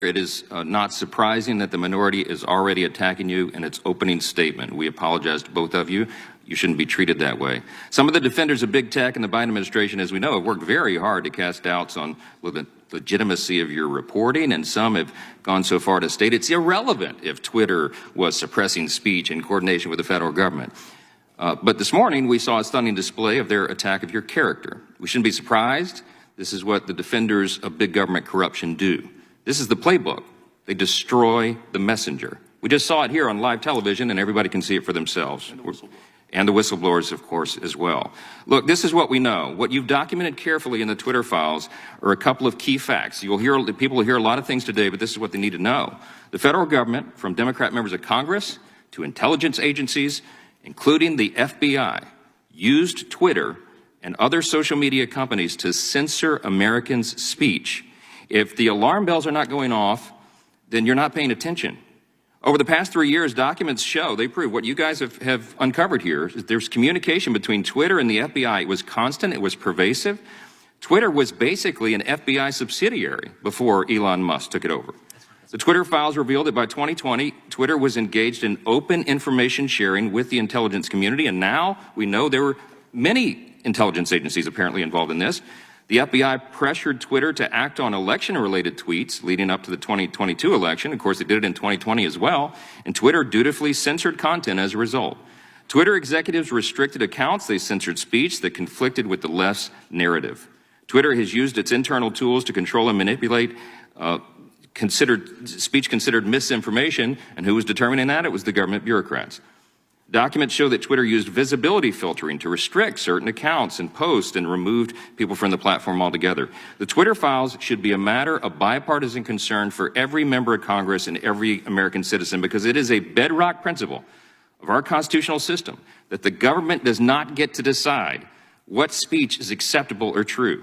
It is not surprising that the minority is already attacking you in its opening statement. We apologize to both of you. You shouldn't be treated that way. Some of the defenders of big tech and the Biden administration, as we know, have worked very hard to cast doubts on the legitimacy of your reporting, and some have gone so far to state it's irrelevant if Twitter was suppressing speech in coordination with the federal government. But this morning, we saw a stunning display of their attack of your character. We shouldn't be surprised. This is what the defenders of big government corruption do. This is the playbook. They destroy the messenger. We just saw it here on live television, and everybody can see it for themselves. And the whistleblowers, of course, as well. Look, this is what we know. What you've documented carefully in the Twitter files are a couple of key facts. People will hear a lot of things today, but this is what they need to know. The federal government, from Democrat members of Congress to intelligence agencies, including the FBI, used Twitter and other social media companies to censor Americans' speech. If the alarm bells are not going off, then you're not paying attention. Over the past 3 years, documents show, they prove what you guys have uncovered here. There's communication between Twitter and the FBI. It was constant, it was pervasive. Twitter was basically an FBI subsidiary before Elon Musk took it over. The Twitter files revealed that by 2020, Twitter was engaged in open information sharing with the intelligence community, and now we know there were many intelligence agencies apparently involved in this. The FBI pressured Twitter to act on election-related tweets leading up to the 2022 election. Of course, they did it in 2020 as well, and Twitter dutifully censored content as a result. Twitter executives restricted accounts. They censored speech that conflicted with the left's narrative. Twitter has used its internal tools to control and manipulate speech considered misinformation, and who was determining that? It was the government bureaucrats. Documents show that Twitter used visibility filtering to restrict certain accounts and posts and removed people from the platform altogether. The Twitter files should be a matter of bipartisan concern for every member of Congress and every American citizen, because it is a bedrock principle of our constitutional system that the government does not get to decide what speech is acceptable or true.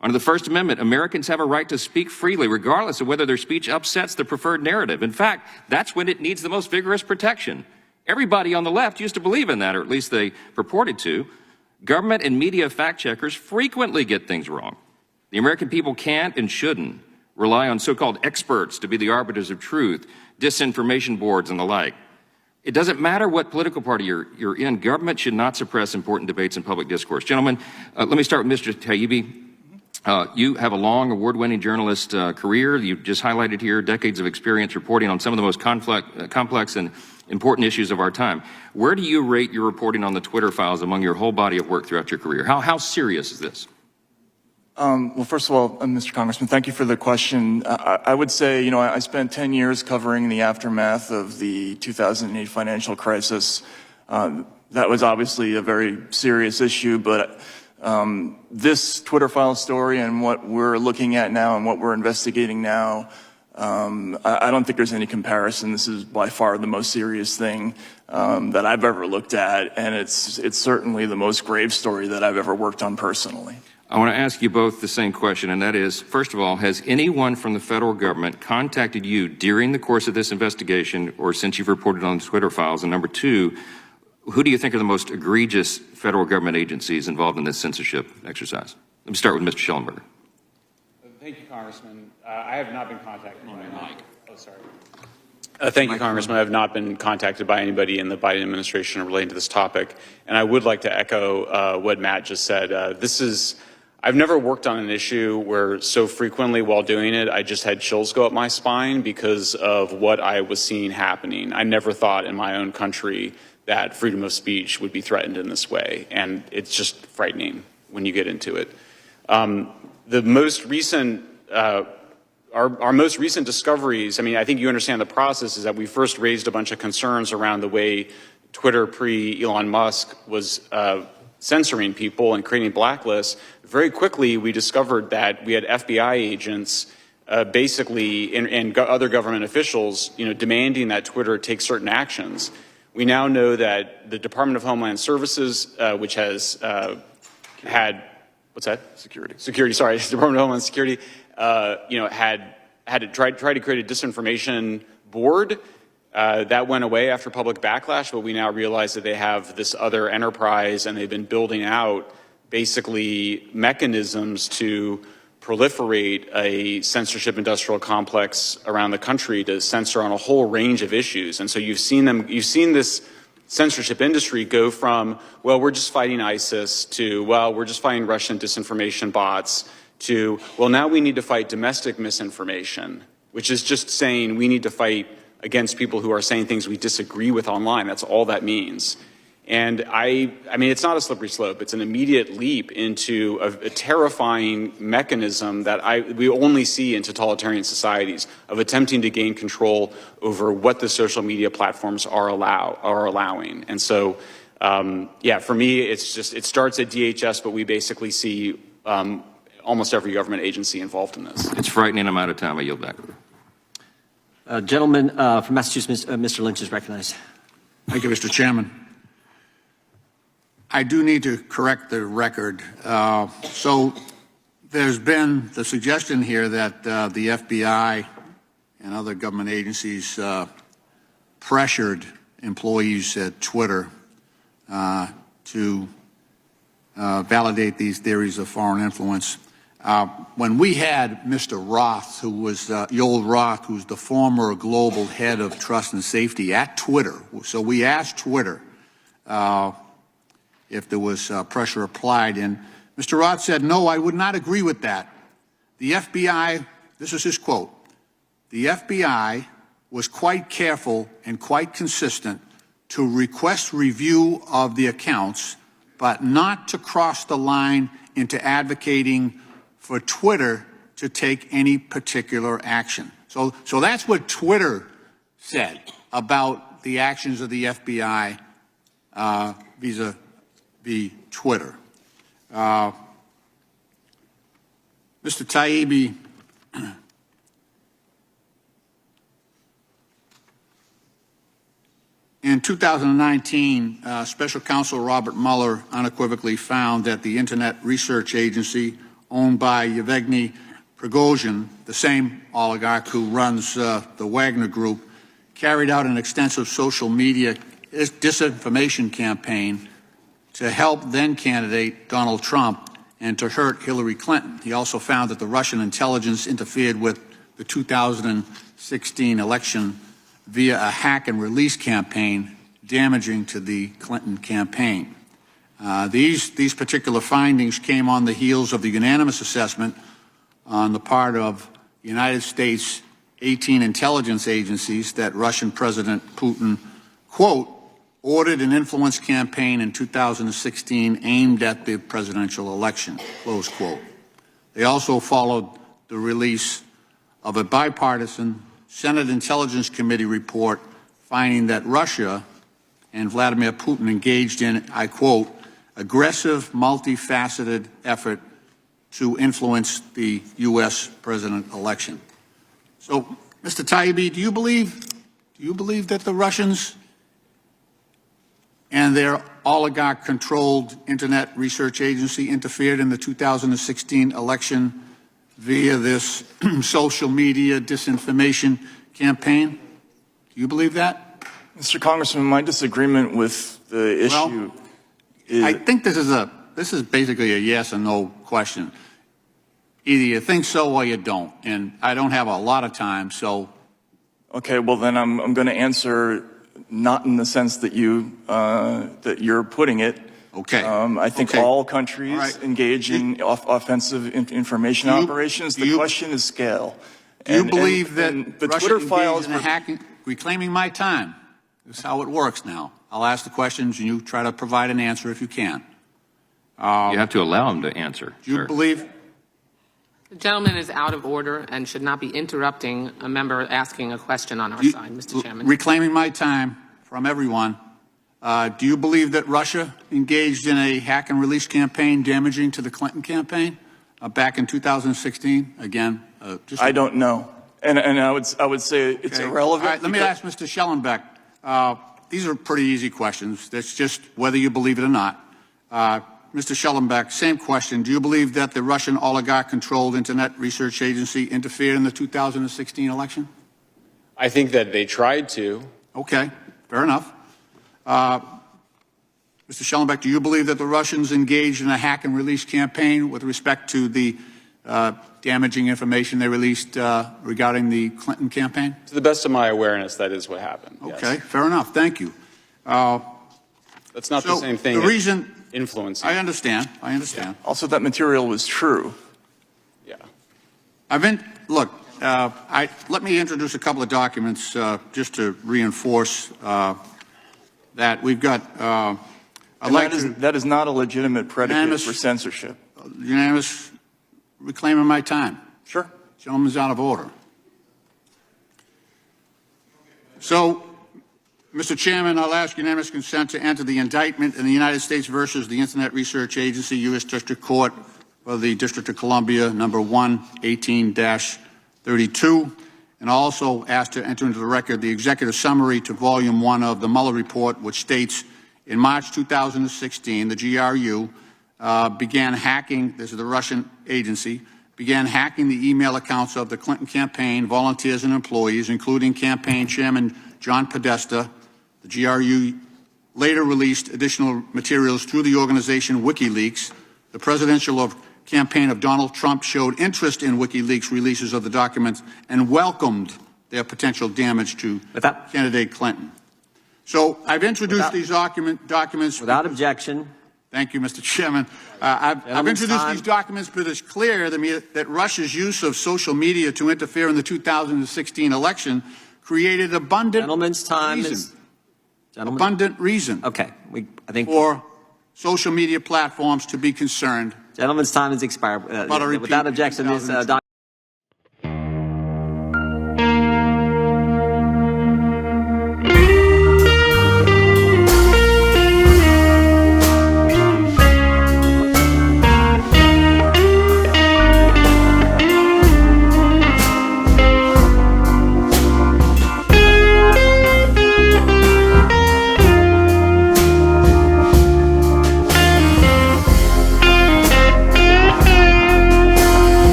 Under the First Amendment, Americans have a right to speak freely, regardless of whether their speech upsets the preferred narrative. In fact, that's when it needs the most vigorous protection. Everybody on the left used to believe in that, or at least they purported to. Government and media fact-checkers frequently get things wrong. The American people can't and shouldn't rely on so-called experts to be the arbiters of truth, disinformation boards and the like. It doesn't matter what political party you're in, government should not suppress important debates in public discourse. Gentlemen, let me start with Mr. Taibbi. You have a long, award-winning journalist career. You've just highlighted here decades of experience reporting on some of the most complex and important issues of our time. Where do you rate your reporting on the Twitter files among your whole body of work throughout your career? How serious is this? Well, first of all, Mr. Congressman, thank you for the question. I would say, I spent 10 years covering the aftermath of the 2008 financial crisis. That was obviously a very serious issue, but this Twitter file story and what we're looking at now and what we're investigating now, I don't think there's any comparison. This is by far the most serious thing that I've ever looked at, and it's certainly the most grave story that I've ever worked on personally. I want to ask you both the same question, and that is, first of all, has anyone from the federal government contacted you during the course of this investigation or since you've reported on the Twitter files? And number two, who do you think are the most egregious federal government agencies involved in this censorship exercise? Let me start with Mr. Schellenberger. Thank you, Congressman. I have not been contacted by Mike. Oh, sorry. Thank you, Congressman. I have not been contacted by anybody in the Biden administration relating to this topic. And I would like to echo what Matt just said. I've never worked on an issue where so frequently while doing it, I just had chills go up my spine because of what I was seeing happening. I never thought in my own country that freedom of speech would be threatened in this way. And it's just frightening when you get into it. The most recent, our most recent discoveries, I think you understand the process, is that we first raised a bunch of concerns around the way Twitter pre-Elon Musk was censoring people and creating blacklists. Very quickly, we discovered that we had FBI agents basically and other government officials, demanding that Twitter take certain actions. We now know that the Department of Homeland Services, which has had, what's that? Security, sorry, Department of Homeland Security, had to try to create a disinformation board. That went away after public backlash, but we now realize that they have this other enterprise and they've been building out basically mechanisms to proliferate a censorship industrial complex around the country to censor on a whole range of issues. And so you've seen this censorship industry go from, well, we're just fighting ISIS, to, well, we're just fighting Russian disinformation bots, to, well, now we need to fight domestic misinformation, which is just saying we need to fight against people who are saying things we disagree with online. That's all that means. And I mean, it's not a slippery slope. It's an immediate leap into a terrifying mechanism that we only see in totalitarian societies, of attempting to gain control over what the social media platforms are allowing. And so, yeah, for me, it starts at DHS, but we basically see almost every government agency involved in this. It's frightening. I'm out of time. I yield back. Gentleman from Massachusetts, Mr. Lynch is recognized. Thank you, Mr. Chairman. I do need to correct the record. So there's been the suggestion here that the FBI and other government agencies pressured employees at Twitter to validate these theories of foreign influence. When we had Mr. Roth, who was Yoel Roth, who's the former global head of trust and safety at Twitter, so we asked Twitter if there was pressure applied, and Mr. Roth said, no, I would not agree with that. The FBI, this is his quote, the FBI was quite careful and quite consistent to request review of the accounts, but not to cross the line into advocating for Twitter to take any particular action. So that's what Twitter said about the actions of the FBI vis-a-vis Twitter. Mr. Taibbi, in 2019, Special Counsel Robert Mueller unequivocally found that the Internet Research Agency, owned by Yevgeny Prigozhin, the same oligarch who runs the Wagner Group, carried out an extensive social media disinformation campaign to help then-candidate Donald Trump and to hurt Hillary Clinton. He also found that the Russian intelligence interfered with the 2016 election via a hack and release campaign, damaging to the Clinton campaign. These particular findings came on the heels of the unanimous assessment on the part of the United States 18 intelligence agencies that Russian President Putin, quote, ordered an influence campaign in 2016 aimed at the presidential election, close quote. They also followed the release of a bipartisan Senate Intelligence Committee report finding that Russia and Vladimir Putin engaged in, I quote, aggressive, multifaceted effort to influence the U.S. president election. So, Mr. Taibbi, do you believe that the Russians and their oligarch-controlled Internet Research Agency interfered in the 2016 election via this social media disinformation campaign? Do you believe that? Mr. Congressman, my disagreement with the issue is... I think this is basically a yes or no question. Either you think so or you don't, and I don't have a lot of time, so... Okay, well then I'm going to answer not in the sense that you're putting it. Okay. I think all countries engage in offensive information operations. The question is scale. Do you believe that the Russia Twitter files engaged in hacking? Reclaiming my time. This is how it works now. I'll ask the questions and you try to provide an answer if you can. You have to allow him to answer. Do you believe? The gentleman is out of order and should not be interrupting a member asking a question on our side, Mr. Chairman. Reclaiming my time from everyone. Do you believe that Russia engaged in a hack and release campaign damaging to the Clinton campaign back in 2016? Again, I don't know, and I would say it's irrelevant. All right, let me ask Mr. Schellenbeck. These are pretty easy questions. That's just whether you believe it or not. Mr. Schellenbeck, same question. Do you believe that the Russian oligarch-controlled Internet Research Agency interfered in the 2016 election? I think that they tried to. Okay, fair enough. Mr. Schellenbeck, do you believe that the Russians engaged in a hack and release campaign with respect to the damaging information they released regarding the Clinton campaign? To the best of my awareness, that is what happened. yes. Okay, fair enough. Thank you. That's not the same thing. The as reason influencing. I understand. I understand. Also, that material was true. Yeah. Let me introduce a couple of documents just to reinforce that we've got. That is not a legitimate predicate Unanimous- for censorship. Unanimous reclaiming my time. Sure. Gentleman's out of order. So, Mr. Chairman, I'll ask unanimous consent to enter the indictment in the United States versus the Internet Research Agency, U.S. District Court for the District of Columbia, number 1-18-32, and also ask to enter into the record the executive summary to Volume 1 of the Mueller Report, which states, in March 2016, the GRU began hacking, this is the Russian agency, began hacking the email accounts of the Clinton campaign, volunteers and employees, including campaign chairman John Podesta. The GRU later released additional materials through the organization WikiLeaks. The presidential campaign of Donald Trump showed interest in WikiLeaks releases of the documents and welcomed their potential damage to candidate Clinton. So I've introduced these documents. Without objection. Thank you, Mr. Chairman. I've introduced these documents, but it's clear to me that Russia's use of social media to interfere in the 2016 election created abundant reason Okay, I think for social media platforms to be concerned. gentleman's time has expired. Without objection, this document.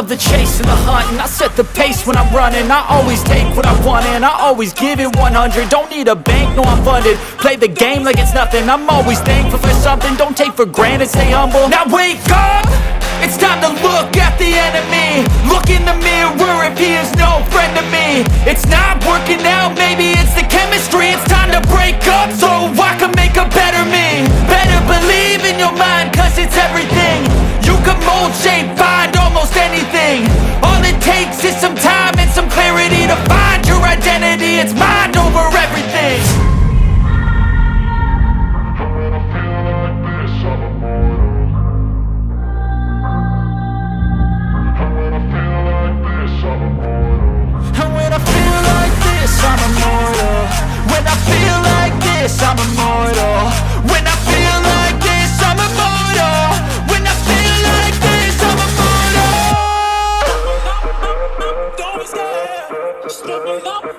love the chase and the hunt, and I set the pace when I'm running. I always take what I want and I always give it 100. Don't need a bank, no I'm funded. Play the game like it's nothing. I'm always thankful for something. Don't take for granted, stay humble. Now wake up! It's time to look at the enemy. Look in the mirror if he is no friend to me. It's not working out, maybe it's the chemistry. It's time to break up so I can make a better me. Better believe in your mind, cause it's everything. You can mold, shape, find almost anything. All it takes is some time and some clarity to find your identity. It's mind over everything. And when I feel like this, I'm immortal. When I feel like this, I'm immortal. When I feel like this, I'm immortal. When I feel like this, I'm immortal. Don't be scared. Just let me know. Don't be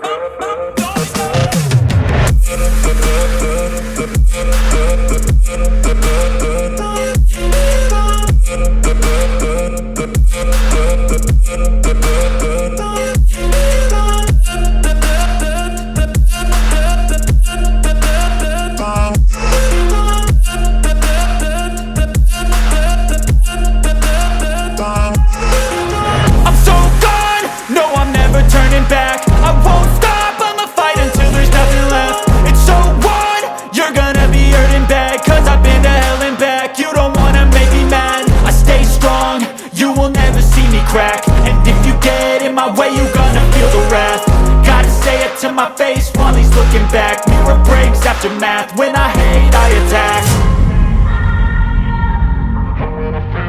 I'm so gone, no I'm never turning back. I won't stop, I'ma fight until there's nothing left. It's so on, you're gonna be hurting bad, cause I've been to hell and back. You don't wanna make me mad, I stay strong, you will never see me crack. And if you get in my way, you're gonna feel the wrath. Gotta say it to my face while he's looking back. Mirror breaks after math, when I hate I attack. And when I feel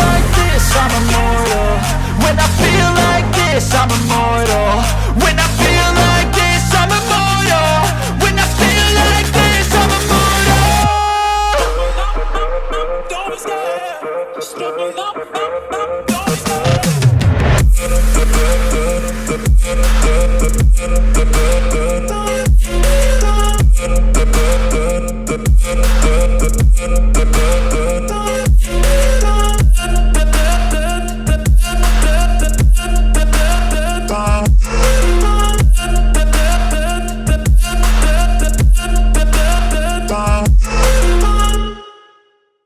like this, I'm immortal. When I feel like this, I'm immortal. When I